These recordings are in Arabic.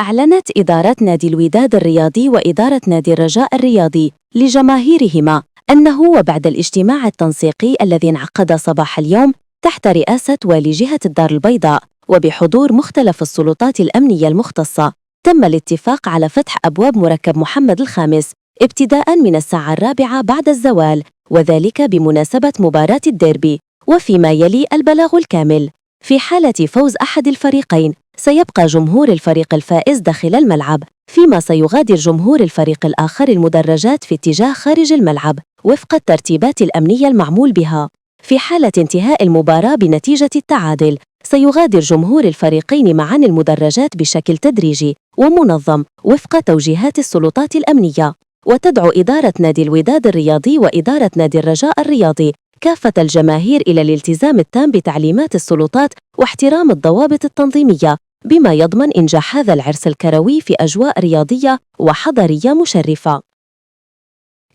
أعلنت إدارة نادي الوداد الرياضي وإدارة نادي الرجاء الرياضي لجماهيرهما أنه وبعد الاجتماع التنسيقي الذي انعقد صباح اليوم تحت رئاسة والي جهة الدار البيضاء وبحضور مختلف السلطات الأمنية المختصة، تم الاتفاق على فتح أبواب مركب محمد الخامس ابتداء من الساعة 4 بعد الزوال، وذلك بمناسبة مباراة الديربي، وفيما يلي البلاغ الكامل. في حالة فوز أحد الفريقين سيبقى جمهور الفريق الفائز داخل الملعب، فيما سيغادر جمهور الفريق الآخر المدرجات في اتجاه خارج الملعب وفق الترتيبات الأمنية المعمول بها. في حالة انتهاء المباراة بنتيجة التعادل سيغادر جمهور الفريقين معاً المدرجات بشكل تدريجي ومنظم وفق توجيهات السلطات الأمنية. وتدعو إدارة نادي الوداد الرياضي وإدارة نادي الرجاء الرياضي كافة الجماهير إلى الالتزام التام بتعليمات السلطات واحترام الضوابط التنظيمية، بما يضمن إنجاح هذا العرس الكروي في أجواء رياضية وحضارية مشرفة.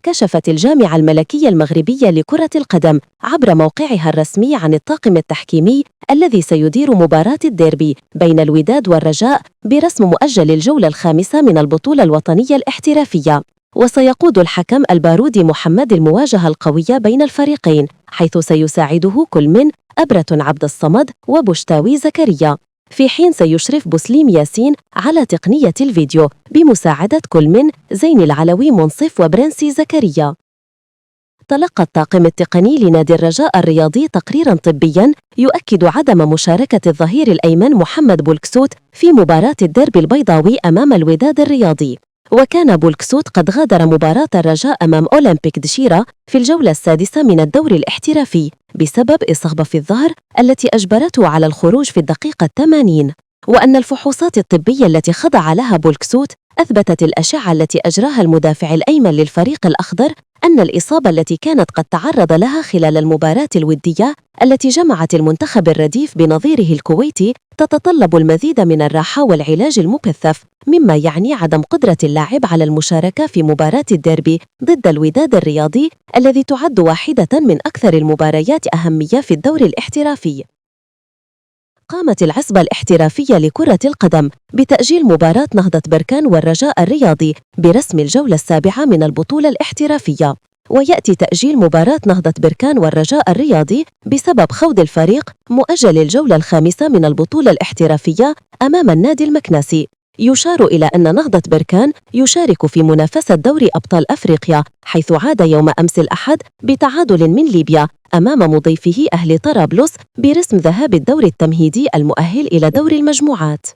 كشفت الجامعة الملكية المغربية لكرة القدم عبر موقعها الرسمي عن الطاقم التحكيمي الذي سيدير مباراة الديربي بين الوداد والرجاء برسم مؤجل الجولة الخامسة من البطولة الوطنية الاحترافية. وسيقود الحكم البارودي محمد المواجهة القوية بين الفريقين، حيث سيساعده كل من أبرة عبد الصمد وبشتاوي زكريا، في حين سيشرف بسليم ياسين على تقنية الفيديو بمساعدة كل من زين العلوي منصف وبرنسي زكريا. تلقى الطاقم التقني لنادي الرجاء الرياضي تقريراً طبياً يؤكد عدم مشاركة الظهير الأيمن محمد بولكسوت في مباراة الديربي البيضاوي أمام الوداد الرياضي. وكان بولكسوت قد غادر مباراة الرجاء أمام أولمبيك دشيرة في الجولة السادسة من الدوري الاحترافي بسبب إصابة في الظهر التي أجبرته على الخروج في الدقيقة 80. وأن الفحوصات الطبية التي خضع لها بولكسوت أثبتت الأشعة التي أجراها المدافع الأيمن للفريق الأخضر أن الإصابة التي كانت قد تعرض لها خلال المباراة الودية التي جمعت المنتخب الرديف بنظيره الكويتي تتطلب المزيد من الراحة والعلاج المكثف، مما يعني عدم قدرة اللاعب على المشاركة في مباراة الديربي ضد الوداد الرياضي الذي تعد واحدة من أكثر المباريات أهمية في الدوري الاحترافي. قامت العصبة الاحترافية لكرة القدم بتأجيل مباراة نهضة بركان والرجاء الرياضي برسم الجولة السابعة من البطولة الاحترافية، ويأتي تأجيل مباراة نهضة بركان والرجاء الرياضي بسبب خوض الفريق مؤجل الجولة الخامسة من البطولة الاحترافية أمام النادي المكناسي. يشار إلى أن نهضة بركان يشارك في منافسة دوري أبطال أفريقيا، حيث عاد يوم أمس الأحد بتعادل من ليبيا أمام مضيفه أهلي طرابلس برسم ذهاب الدور التمهيدي المؤهل إلى دور المجموعات.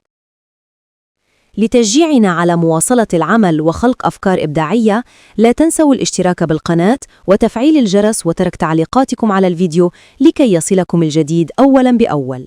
لتشجيعنا على مواصلة العمل وخلق أفكار إبداعية، لا تنسوا الاشتراك بالقناة وتفعيل الجرس وترك تعليقاتكم على الفيديو لكي يصلكم الجديد أولاً بأول.